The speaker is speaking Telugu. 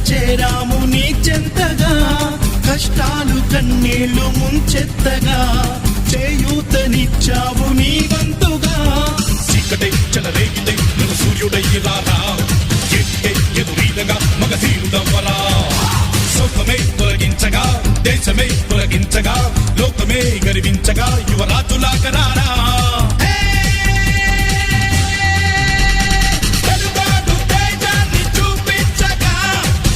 చేరాము నీ చెంతగా, కష్టాలు కన్నీళ్లు ముంచెత్తగా, చేయూతనిచ్చావు నీ వంతుగా. చీకటే చెలరేగితే నువ్వు సూర్యుడయ్యి రారా, ఎక్కే ఎదురీదగా మగధీరుడవ్వరా. సౌఖమే తొలగించగా, దేశమే తొలగించగా, లోకమే గర్వించగా, యువరాజులాగరా.